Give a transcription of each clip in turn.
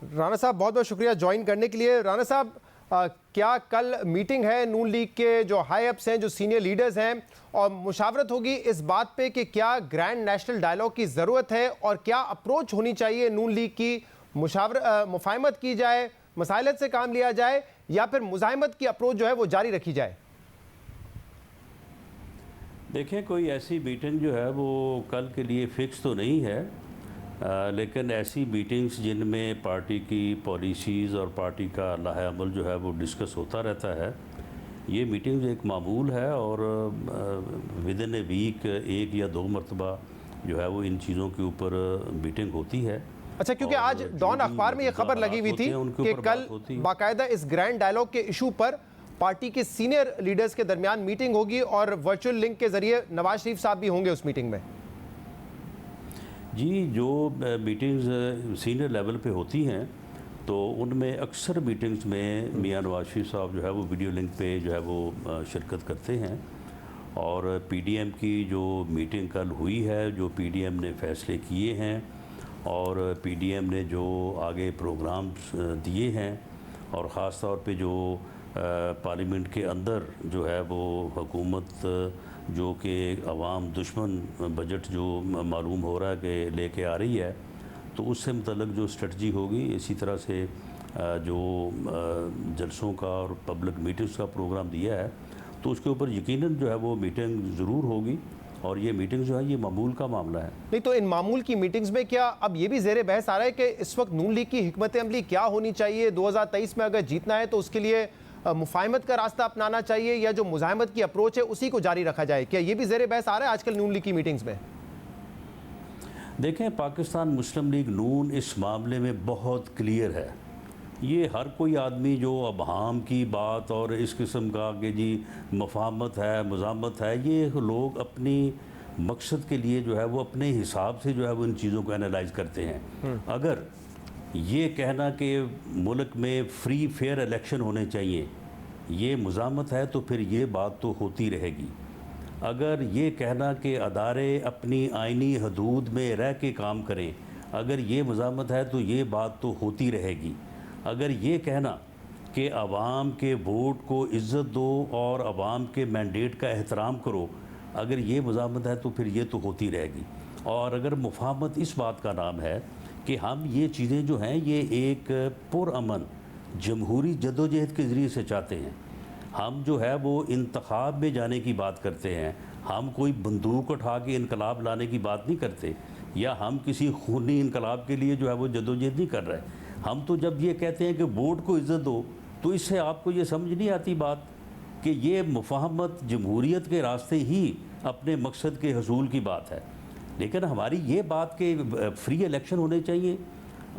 राणा साहब बहुत बहुत शुक्रिया ज्वाइन करने के लिए। राणा साहब, क्या कल मीटिंग है नून लीग के जो हाई अप्स हैं, जो सीनियर लीडर्स हैं, और मुशावरत होगी इस बात पे कि क्या ग्रैंड नेशनल डायलॉग की ज़रूरत है और क्या अप्रोच होनी चाहिए नून लीग की? मुफाहमत की जाए, मसाइलत से काम लिया जाए, या फिर मुज़ाहिमत की अप्रोच जो है वो जारी रखी जाए? देखें, कोई ऐसी मीटिंग जो है वो कल के लिए फ़िक्स तो नहीं है, लेकिन ऐसी मीटिंग्स जिनमें पार्टी की पॉलिसीज़ और पार्टी का लाहे-अमल जो है वो डिस्कस होता रहता है, ये मीटिंग्स एक मामूल है। और विदिन ए वीक एक या दो मरतबा जो है वो इन चीज़ों के ऊपर मीटिंग होती है। अच्छा, क्योंकि आज डॉन अखबार में ये खबर लगी हुई थी कि कल बाकायदा इस ग्रैंड डायलॉग के इशू पर पार्टी के सीनियर लीडर्स के दरमियान मीटिंग होगी और वर्चुअल लिंक के जरिए नवाज शरीफ साहब भी होंगे उस मीटिंग में। जी, जो मीटिंग्स सीनियर लेवल पे होती हैं तो उनमें अक्सर मीटिंग्स में मियां नवाज शरीफ साहब जो है वो वीडियो लिंक पे जो है वो शिरकत करते हैं। और पीडीएम की जो मीटिंग कल हुई है, जो पीडीएम ने फ़ैसले किए हैं और पीडीएम ने जो आगे प्रोग्राम्स दिए हैं, और ख़ास तौर पे जो पार्लियामेंट के अंदर जो है वो हुकूमत जो कि अवाम दुश्मन बजट जो मालूम हो रहा है कि लेके आ रही है, तो उससे मुतल्लिक जो स्ट्रेटजी होगी, इसी तरह से जो जलसों का और पब्लिक मीटिंग्स का प्रोग्राम दिया है, तो उसके ऊपर यकीनन जो है वो मीटिंग ज़रूर होगी। और ये मीटिंग जो है ये मामूल का मामला है। नहीं तो इन मामूल की मीटिंग्स में क्या अब ये भी ज़ेरे बहस आ रहा है कि इस वक्त नून लीग की हिकमत अमली क्या होनी चाहिए? 2023 में अगर जीतना है तो उसके लिए मुफाहमत का रास्ता अपनाना चाहिए, या जो मुज़ाहिमत की अप्रोच है उसी को जारी रखा जाए? क्या ये भी ज़ेरे बहस आ रहा है आजकल नून लीग की मीटिंग्स में? देखें, पाकिस्तान मुस्लिम लीग नून इस मामले में बहुत क्लियर है। ये हर कोई आदमी जो अबहाम की बात और इस किस्म का कि जी मुफाहमत है, मुज़ाहमत है, ये लोग अपनी मकसद के लिए जो है वो अपने हिसाब से जो है वो इन चीज़ों को एनालाइज करते हैं। अगर ये कहना कि मुल्क में फ्री फेयर इलेक्शन होने चाहिए ये मुज़ाहमत है तो फिर ये बात तो होती रहेगी। अगर ये कहना कि अदारे अपनी आइनी हदूद में रह के काम करें, अगर ये मुज़ाहमत है तो ये बात तो होती रहेगी। अगर ये कहना कि आवाम के वोट को इज़्ज़त दो और आवाम के मैंडेट का एहतराम करो, अगर ये मुज़ाहमत है तो फिर ये तो होती रहेगी। और अगर मुफाहमत इस बात का नाम है कि हम ये चीज़ें जो हैं ये एक पुरअमन जमहूरी जदोजहद के ज़रिए से चाहते हैं, हम जो है वो इंतखाब में जाने की बात करते हैं, हम कोई बंदूक उठा के इनकलाब लाने की बात नहीं करते, या हम किसी खूनी इनकलाब के लिए जो है वो जदोजहद नहीं कर रहे। हम तो जब ये कहते हैं कि वोट को इज़्ज़त दो, तो इससे आपको ये समझ नहीं आती बात कि ये मुफाहमत जमहूरियत के रास्ते ही अपने मकसद के हसूल की बात है। लेकिन हमारी ये बात कि फ्री इलेक्शन होने चाहिए,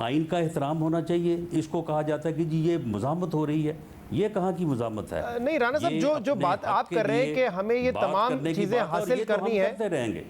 आइन का एहतराम होना चाहिए, इसको कहा जाता है कि जी ये मुज़ाहमत हो रही है। ये कहाँ की मुज़ाहमत है? नहीं राणा साहब, जो बात आप कर रहे हैं कि हमें ये तमाम चीज़ें हासिल करनी है, करते रहेंगे।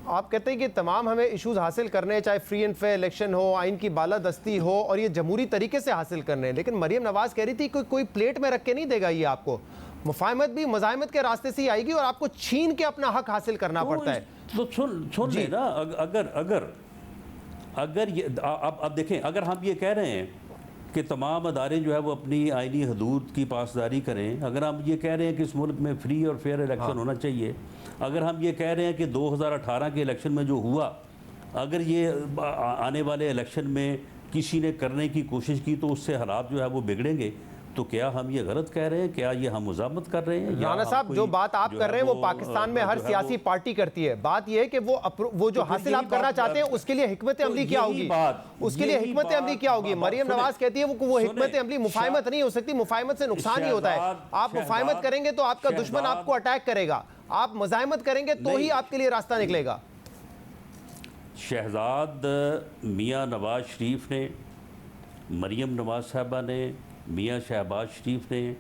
आप कहते हैं कि तमाम हमें इश्यूज हासिल करने हैं, चाहे फ्री एंड फेयर इलेक्शन हो, आइन की बालादस्ती हो, और ये जमहूरी तरीके से हासिल करने हैं। लेकिन मरियम नवाज कह रही थी कोई प्लेट में रख के नहीं देगा ये आपको, मुफाहमत भी मुज़ाहिमत के रास्ते से ही आएगी और आपको छीन के अपना हक हासिल करना पड़ता है। तो सुन लेना, अगर ये अब देखें, अगर हम ये कह रहे हैं कि तमाम अदारे जो है वो अपनी आइनी हदूद की पासदारी करें, अगर हम ये कह रहे हैं कि इस मुल्क में फ्री और फेयर इलेक्शन होना चाहिए, अगर हम ये कह रहे हैं कि 2018 के इलेक्शन में जो हुआ, अगर ये आने वाले इलेक्शन में किसी ने करने की कोशिश की तो उससे हालात जो है वो बिगड़ेंगे, तो क्या हम ये गलत कह रहे हैं? क्या ये हम मुज़ाहमत कर रहे हैं? राणा साहब, जो बात आप कर रहे हैं वो पाकिस्तान में हर सियासी पार्टी करती है। बात ये है कि वो जो हासिल आप करना चाहते हैं उसके लिए हिकमत अमली क्या होगी, उसके लिए हिकमत अमली क्या होगी? मरियम नवाज कहती है वो हिकमत अमली मुफाहमत नहीं हो सकती, मुफाहमत से नुकसान ही होता है। आप मुफाहमत करेंगे तो आपका दुश्मन आपको अटैक करेगा, आप मुज़ाहिमत करेंगे तो ही आपके लिए रास्ता निकलेगा। शहजाद मियां नवाज शरीफ ने, मरियम नवाज साहबा ने, मियां शहबाज शरीफ ने,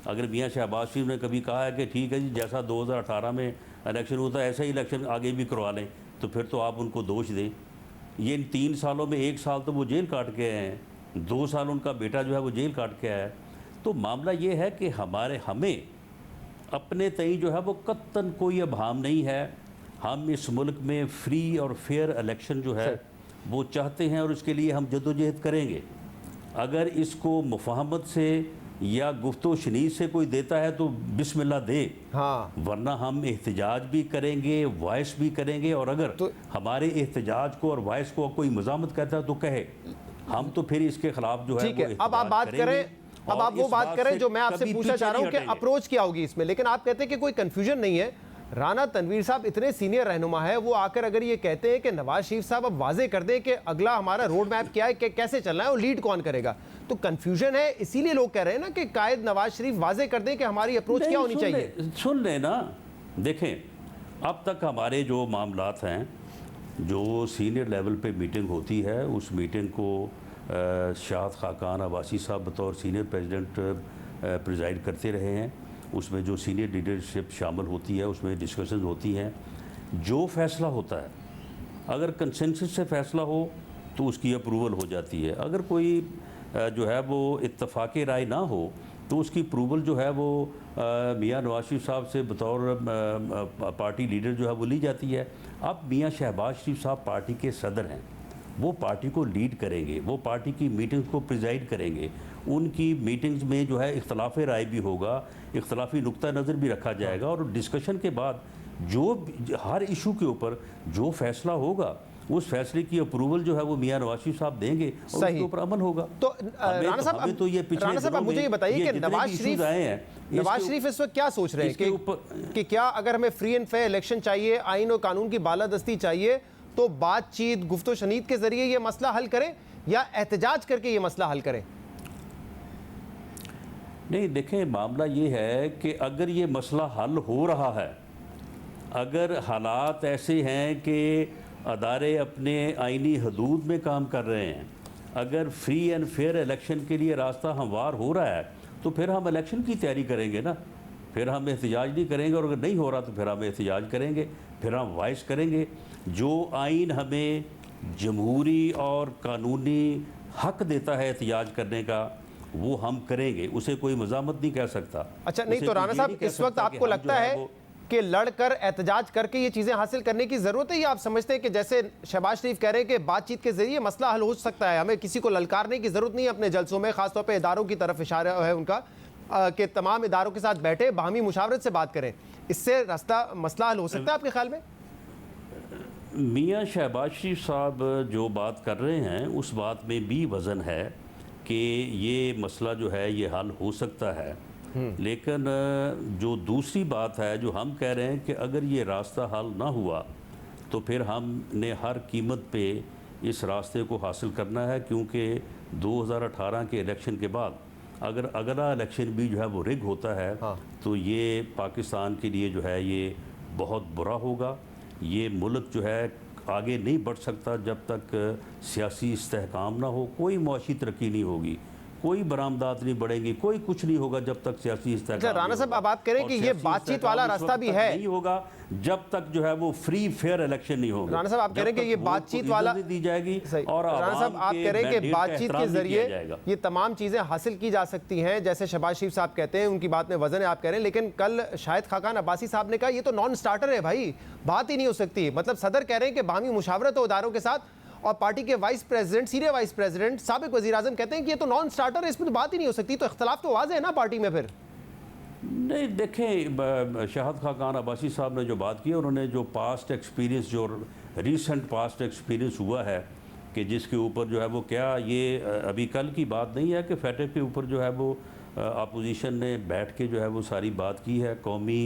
अगर मियां शहबाज शरीफ ने कभी कहा है कि ठीक है जी जैसा 2018 में इलेक्शन होता है ऐसा ही इलेक्शन आगे भी करवा लें, तो फिर तो आप उनको दोष दें। ये इन 3 सालों में 1 साल तो वो जेल काट के आए हैं, 2 साल उनका बेटा जो है वो जेल काट के आया है। तो मामला ये है कि हमें अपने तई जो है वो कत्तन कोई अभाम नहीं है। हम इस मुल्क में फ्री और फेयर इलेक्शन जो है वो चाहते हैं और उसके लिए हम जदोजहद करेंगे। अगर इसको मुफाहमत से या गुफ्तो शनीद से कोई देता है तो बिस्मिल्लाह दे, हाँ वरना हम एहतजाज भी करेंगे, वॉइस भी करेंगे, और अगर तो हमारे एहतजाज को और वॉइस को कोई मजामत करता है तो कहे, हम तो फिर इसके खिलाफ जो है ठीक है। वो अब आप बात एहतजाज करें, करेंगे अब आप वो इस बात करें जो मैं आपसे कभी पूछना पीछे चाह रहा हूं नहीं कि हटेंगे। अप्रोच क्या होगी इसमें, लेकिन आप कहते हैं कि कोई कंफ्यूजन नहीं है। राना तनवीर साहब इतने सीनियर रहनुमा है, वो आकर अगर ये कहते हैं कि नवाज शरीफ साहब अब वाजे कर दें कि अगला हमारा रोड मैप क्या है, कैसे चलना है और लीड कौन करेगा, तो कंफ्यूजन है। इसीलिए लोग कह रहे हैं ना कि कायद नवाज शरीफ वाजे कर दें कि हमारी अप्रोच क्या होनी चाहिए। सुन ले ना, देखें अब तक हमारे जो मामलात हैं, जो सीनियर लेवल पे मीटिंग होती है, उस मीटिंग को शाहद खाकान अब्बासी साहब बतौर सीनियर प्रेसिडेंट प्रिजाइड करते रहे हैं। उसमें जो सीनियर लीडरशिप शामिल होती है, उसमें डिस्कशन होती हैं। जो फैसला होता है, अगर कंसेंसस से फैसला हो तो उसकी अप्रूवल हो जाती है। अगर कोई जो है वो इत्तफाक राय ना हो तो उसकी अप्रूवल जो है वो मियाँ नवाज शरीफ साहब से बतौर पार्टी लीडर जो है वो ली जाती है। अब मियाँ शहबाज शरीफ साहब पार्टी के सदर हैं, वो पार्टी को लीड करेंगे, वो पार्टी की मीटिंग्स को प्रिजाइड करेंगे। उनकी मीटिंग्स में जो है इख्तलाफ राय भी होगा, इख्तलाफी नुक्ता नज़र भी रखा जाएगा, और डिस्कशन के बाद जो हर इशू के ऊपर जो फैसला होगा उस फैसले की अप्रूवल जो है वो मियाँ नवाज शरीफ साहब देंगे और उसके ऊपर अमल होगा। तो राना साहब, तो ये पिछले राना साहब आप मुझे ये बताइए कि नवाज शरीफ इस वक्त क्या सोच रहे हैं कि क्या अगर हमें फ्री एंड फेयर इलेक्शन चाहिए, आइन और कानून की बालादस्ती चाहिए, तो बातचीत गुफ्तो शनीद के जरिए ये मसला हल करें या एहतजाज करके ये मसला हल करें? नहीं, देखें मामला ये है कि अगर ये मसला हल हो रहा है, अगर हालात ऐसे हैं कि अदारे अपने आइनी हदूद में काम कर रहे हैं, अगर फ्री एंड फेयर इलेक्शन के लिए रास्ता हमवार हो रहा है, तो फिर हम इलेक्शन की तैयारी करेंगे ना, फिर हम एहतजाज नहीं करेंगे। और अगर नहीं हो रहा तो फिर हम एहतजाज करेंगे, फिर हम वॉइस करेंगे। जो आइन हमें जमहूरी और कानूनी हक देता है एहतजाज करने का, वो हम करेंगे, उसे कोई मजामत नहीं कह सकता। अच्छा, नहीं तो राना साहब इस वक्त आपको लगता है कि लड़कर एहतजाज करके ये चीजें हासिल करने की जरूरत है, या आप समझते हैं कि जैसे शहबाज शरीफ कह रहे हैं कि बातचीत के जरिए मसला हल हो सकता है, हमें किसी को ललकारने की जरूरत नहीं है अपने जलसों में, खासतौर पर इदारों की तरफ इशारा है उनका कि तमाम इदारों के साथ बैठे बाहमी मुशावरत से बात करें, इससे रास्ता मसला हल हो सकता है आपके ख्याल में? मियाँ शहबाज शरीफ साहब जो बात कर रहे हैं उस बात में भी वज़न है कि ये मसला जो है ये हल हो सकता है, लेकिन जो दूसरी बात है जो हम कह रहे हैं कि अगर ये रास्ता हल ना हुआ तो फिर हमने हर कीमत पे इस रास्ते को हासिल करना है, क्योंकि 2018 के इलेक्शन के बाद अगर अगला इलेक्शन भी जो है वो रिग होता है, हाँ। तो ये पाकिस्तान के लिए जो है ये बहुत बुरा होगा। ये मुल्क जो है आगे नहीं बढ़ सकता जब तक सियासी इस्तेहकाम ना हो, कोई मुआशी तरक्की नहीं होगी, कोई बरामदात नहीं बढ़ेंगी, कोई कुछ नहीं होगा जब तक सियासी इस्तेहकाम। राना साहब अब आप कह रहे हैं कि ये बातचीत वाला रास्ता भी है, नहीं होगा जब तक जो है वो फ्री फेयर इलेक्शन नहीं होगा। राना साहब आप कह रहे हैं कि ये बातचीत वाला दी जाएगी, और राना साहब आप कह रहे हैं कि बातचीत के जरिए ये तमाम चीजें हासिल की जा सकती हैं, जैसे शहबाज शरीफ साहब कहते हैं, उनकी बात में वजन है आप कह रहे हैं, लेकिन कल शाहिद खाकान अब्बासी साहब ने कहा ये तो नॉन स्टार्टर है भाई, बात ही नहीं हो सकती। मतलब सदर कह रहे हैं कि बाहमी मुशावरत हो इदारों के साथ, और पार्टी के vice president, senior vice president, साबिक वजीर आजम कहते हैं कि ये तो नॉन स्टार्टर है, इसमें तो बात ही नहीं हो सकती। तो इख्तलाफ तो वाज़ेह है ना पार्टी में फिर? नहीं, देखें शाहद खाकान अब्बासी साहब ने जो बात की, उन्होंने जो पास्ट एक्सपीरियंस, जो रीसेंट पास्ट एक्सपीरियंस हुआ है कि जिसके ऊपर जो है वो क्या, ये अभी कल की बात नहीं है कि फैटेक के ऊपर जो है वो अपोजिशन ने बैठ के जो है वो सारी बात की है कौमी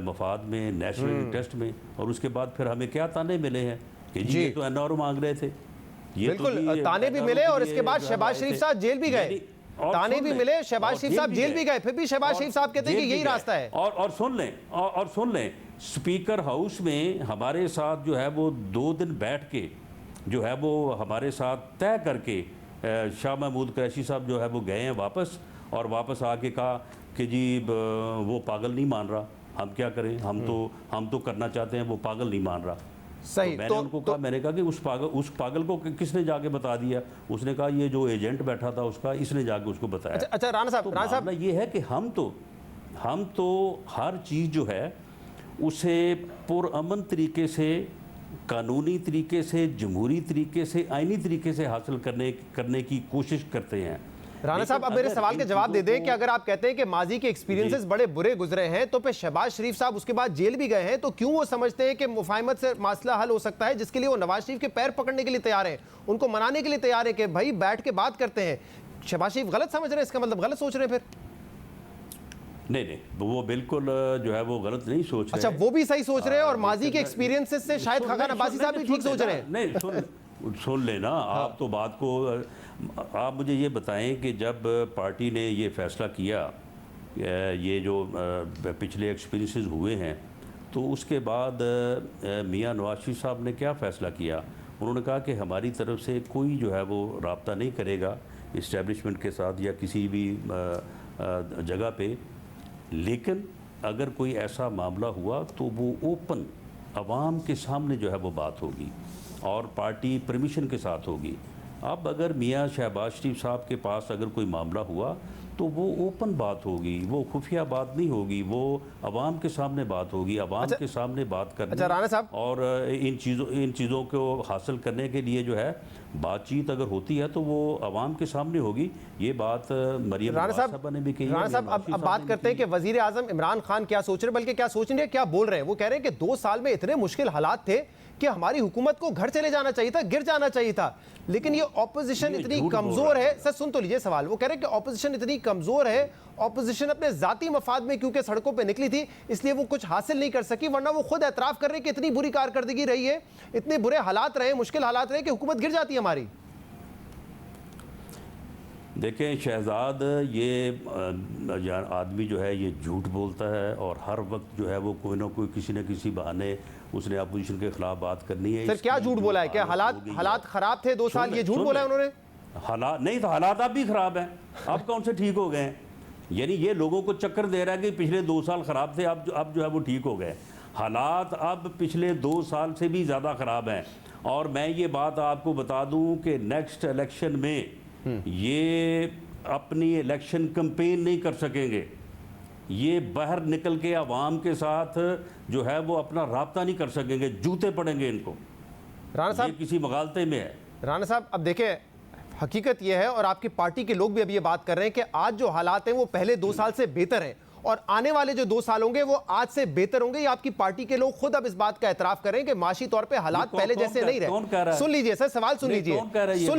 मफाद में, नेशनल इंटरेस्ट में, और उसके बाद फिर हमें क्या ताने मिले हैं कि जी ये तो एनआरओ मांग रहे थे, ये बिल्कुल ताने भी मिले, और इसके बाद शहबाज शरीफ साहब जेल भी गए, ताने भी मिले, शहबाज शरीफ साहब जेल भी गए, फिर भी शहबाज शरीफ साहब कहते हैं कि यही रास्ता है। और सुन लें स्पीकर हाउस में हमारे साथ जो है वो 2 दिन बैठ के जो है वो हमारे साथ तय करके शाह महमूद कुरैशी साहब जो है वो गए हैं वापस, और वापस आके कहा कि जी वो पागल नहीं मान रहा, हम क्या करें, हम तो करना चाहते हैं, वो पागल नहीं मान रहा। सही, तो मैंने उनको कहा, मैंने कहा कि उस पागल को किसने जाके बता दिया? उसने कहा ये जो एजेंट बैठा था उसका, इसने जाके उसको बताया। अच्छा राना साहब, तो मामला ये है कि हम तो हर चीज़ जो है उसे पुरअमन तरीके से कानूनी तरीके से, जमहूरी तरीके से, आइनी तरीके से हासिल करने की कोशिश करते हैं। राणा साहब, अब मेरे सवाल के जवाब दे दें कि अगर आप कहते हैं कि माजी के एक्सपीरियंसेस बड़े बुरे गुजरे हैं, तो फिर शहबाज शरीफ साहब उसके बाद जेल भी गए हैं, तो क्यों वो समझते हैं कि मुफाहमत से मसला हल हो सकता है, जिसके लिए वो नवाज शरीफ के पैर पकड़ने के लिए तैयार हैं, उनको मनाने के लिए तैयार है कि भाई बैठ के बात करते हैं? शहबाज शरीफ गलत समझ रहे हैं, इसका मतलब गलत सोच रहे हैं फिर? नहीं, वो बिल्कुल जो है वो गलत नहीं सोच रहे। अच्छा, वो भी सही सोच रहे हैं और माजी के एक्सपीरियंसेस से शायद खाकान अब्बासी साहब भी ठीक सोच रहे हैं। नहीं, सुन लेना आप तो बात को। आप मुझे ये बताएं कि जब पार्टी ने ये फैसला किया, ये जो पिछले एक्सपीरियंसेस हुए हैं, तो उसके बाद मियां नवाज शरीफ साहब ने क्या फ़ैसला किया? उन्होंने कहा कि हमारी तरफ से कोई जो है वो रब्ता नहीं करेगा इस्टेब्लिशमेंट के साथ या किसी भी जगह पे, लेकिन अगर कोई ऐसा मामला हुआ तो वो ओपन आवाम के सामने जो है वो बात होगी और पार्टी परमिशन के साथ होगी। अब अगर मियां शहबाज शरीफ साहब के पास अगर कोई मामला हुआ तो वो ओपन बात होगी, वो खुफिया बात नहीं होगी, वो आवाम के सामने बात होगी, आवाम के सामने बात करनी। अच्छा राणा साहब, और इन चीज़ों को हासिल करने के लिए जो है बातचीत अगर होती है तो वो आवाम के सामने होगी। ये बात मरियम राणा साहब ने भी कही। राणा साहब, अब बात करते हैं कि वजीर आजम इमरान खान क्या सोच रहे हैं, बल्कि क्या सोच रहे हैं, क्या बोल रहे हैं। वो कह रहे हैं कि 2 साल में इतने मुश्किल हालात थे कि हमारी हुकूमत को घर चले जाना चाहिए था, गिर जाना चाहिए था, लेकिन ये ऑपोजिशन इतनी कमजोर है। सर सुन तो लीजिए सवाल। वो कह रहे हैं कि ऑपोजिशन इतनी कमजोर है, ऑपोजिशन अपने जाती मफाद में क्योंकि सड़कों पे निकली थी इसलिए वो कुछ हासिल नहीं कर सकी, वरना वो खुद एतराफ कर रहे हैं कि इतनी बुरी कारकर्दगी रही है, इतने बुरे हालात रहे, मुश्किल हालात रहे कि हुकूमत गिर जाती है हमारी। देखें शहजाद, ये आदमी जो है ये झूठ बोलता है और हर वक्त जो है वो कोई ना कोई किसी न किसी बहाने उसने अपोजिशन के खिलाफ बात करनी है। सर क्या झूठ बोला है? क्या हालात खराब थे 2 साल, ये झूठ बोला है उन्होंने? हालात नहीं तो हालात अब भी खराब हैं, अब कौन से ठीक हो गए हैं? यानी ये लोगों को चक्कर दे रहा है कि पिछले 2 साल खराब थे, अब जो है वो ठीक हो गए। हालात अब पिछले 2 साल से भी ज़्यादा खराब हैं। और मैं ये बात आपको बता दूं कि नेक्स्ट इलेक्शन में ये अपनी इलेक्शन कैंपेन नहीं कर सकेंगे, ये बाहर निकल के आवाम के साथ जो है वो अपना राब्ता नहीं कर सकेंगे, जूते पड़ेंगे इनको। राणा साहब, ये किसी मगालते में है। राणा साहब, अब देखें हकीकत यह है और आपकी पार्टी के लोग भी अब ये बात कर रहे हैं कि आज जो हालात हैं वो पहले 2 साल से बेहतर हैं और आने वाले जो 2 साल होंगे वो आज से बेहतर होंगे। ये आपकी पार्टी के लोग खुद अब इस बात का एतराफ करें कि माशी तौर पे हालात पहले जैसे नहीं रहे। सुन लीजिए सर सवाल, सुन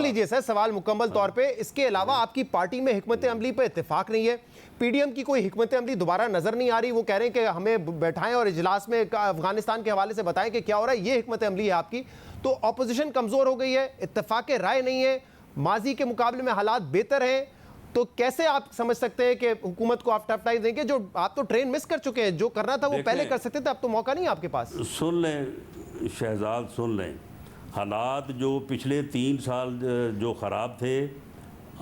लीजिए सर सवाल मुकम्मल तौर पे। इसके अलावा आपकी पार्टी में हिकमत अमली पे इत्तेफाक नहीं है, पीडीएम की कोई हिकमत अमली दोबारा नजर नहीं आ रही। वो कह रहे हैं कि हमें बैठाएं और इजलास में अफगानिस्तान के हवाले से बताएं कि क्या हो रहा है, ये हिकमत अमली है आपकी। तो ऑपोजिशन कमजोर हो गई है, इत्तेफाक राय नहीं है, माजी के मुकाबले में हालात बेहतर हैं, तो कैसे आप समझ सकते हैं कि हुकूमत को आप टफ टाइम देंगे? जो आप तो ट्रेन मिस कर चुके हैं, जो करना था वो पहले कर सकते थे, अब तो मौका नहीं है आपके पास। सुन लें शहजाद, सुन लें, हालात जो पिछले 3 साल जो ख़राब थे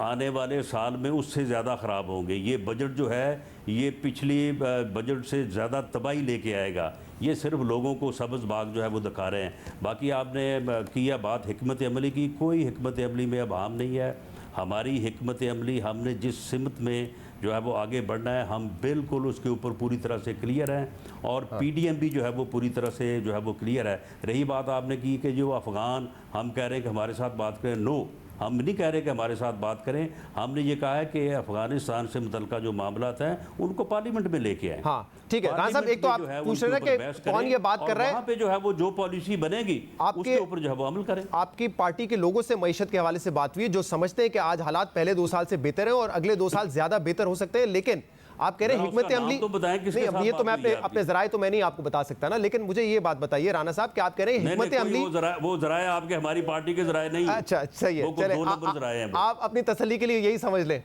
आने वाले साल में उससे ज़्यादा ख़राब होंगे। ये बजट जो है ये पिछली बजट से ज़्यादा तबाही लेके आएगा। ये सिर्फ लोगों को सब्ज़ बाग जो है वो दिखा रहे हैं। बाकी आपने किया बात हिकमत अमली की, कोई हिकमत अमली में अब हम नहीं है। हमारी हिकमत अमली, हमने जिस सिमत में जो है वो आगे बढ़ना है, हम बिल्कुल उसके ऊपर पूरी तरह से क्लियर हैं और पीडीएम भी जो है वो पूरी तरह से जो है वो क्लियर है। रही बात आपने की कि जो अफ़गान, हम कह रहे हैं कि हमारे साथ बात करें, नो, हम नहीं कह रहे कि हमारे साथ बात करें। हमने ये कहा है कि अफगानिस्तान से मुतल्लिका जो मामलात हैं उनको पार्लियामेंट में लेके आए। हाँ ठीक है राणा साहब, एक तो आप पूछ रहे हैं कि कौन ये बात कर रहा है, वहाँ पे जो है वो जो पॉलिसी बनेगी उसके ऊपर जो है वो अमल करें। आपकी पार्टी के लोगों से मईशत के हवाले से बात हुई जो समझते हैं कि आज हालात पहले 2 साल से बेहतर हैं और अगले 2 साल ज्यादा बेहतर हो सकते हैं, लेकिन आप कह रहे हैं हिकमत अमली तो बताएं किसके साथ। ये तो मैं अपने जराए तो मैं नहीं आपको बता सकता ना, लेकिन मुझे ये बात बताइए राणा साहब कि आप कह रहे हैं हिकमत अमली, वो जराए आपके हमारी पार्टी के जराए नहीं। अच्छा सही है, चले आप अपनी तसल्ली के लिए यही समझ लें,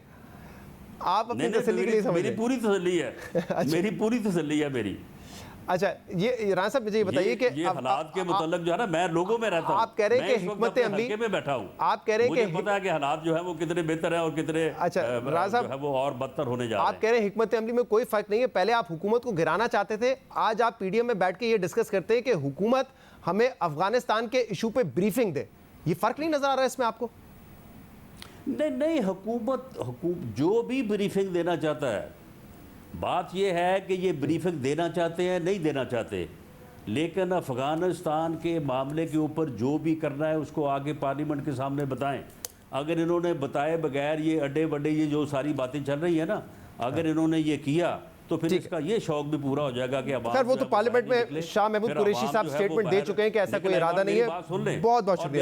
आप अपनी तसल्ली के लिए समझ लें। मेरी पूरी तसल्ली है, मेरी पूरी तसल्ली है मेरी। अच्छा ये राणा साहब मुझे ये बताइए कि ये हालात के मुताल्लिक जो है ना, मैं लोगों में रहता हूं। आप कह रहे हैं कि हिकमत अमली में बैठा हूं, आप कह रहे हैं कि मुझे पता है कि हालात जो है वो कितने बेहतर हैं और कितने अच्छा राणा साहब जो है वो और बदतर होने जा रहे हैं। आप कह रहे हैं हिकमत अमली में कोई फर्क नहीं है, पहले आप हुकूमत को गिराना चाहते थे, आज आप पीडीएम में बैठ के ये डिस्कस करते हैं कि हुकूमत हमें अफगानिस्तान के इशू पे ब्रीफिंग दे। ये फर्क नहीं नजर आ रहा है इसमें आपको? नहीं, हुकूमत जो भी ब्रीफिंग देना चाहता है, बात यह है कि ये ब्रीफिंग देना चाहते हैं नहीं देना चाहते। लेकिन अफ़गानिस्तान के मामले के ऊपर जो भी करना है उसको आगे पार्लियामेंट के सामने बताएं। अगर इन्होंने बताए बगैर ये अड्डे बड्डे ये जो सारी बातें चल रही है ना, अगर इन्होंने ये किया तो फिर इसका ये शौक भी पूरा हो जाएगा कि अब वो तो पार्लियामेंट में शाह महमूद कुरैशी साहब स्टेटमेंट दे चुके हैं कि ऐसा कोई इरादा नहीं है। बहुत बहुत शुक्रिया।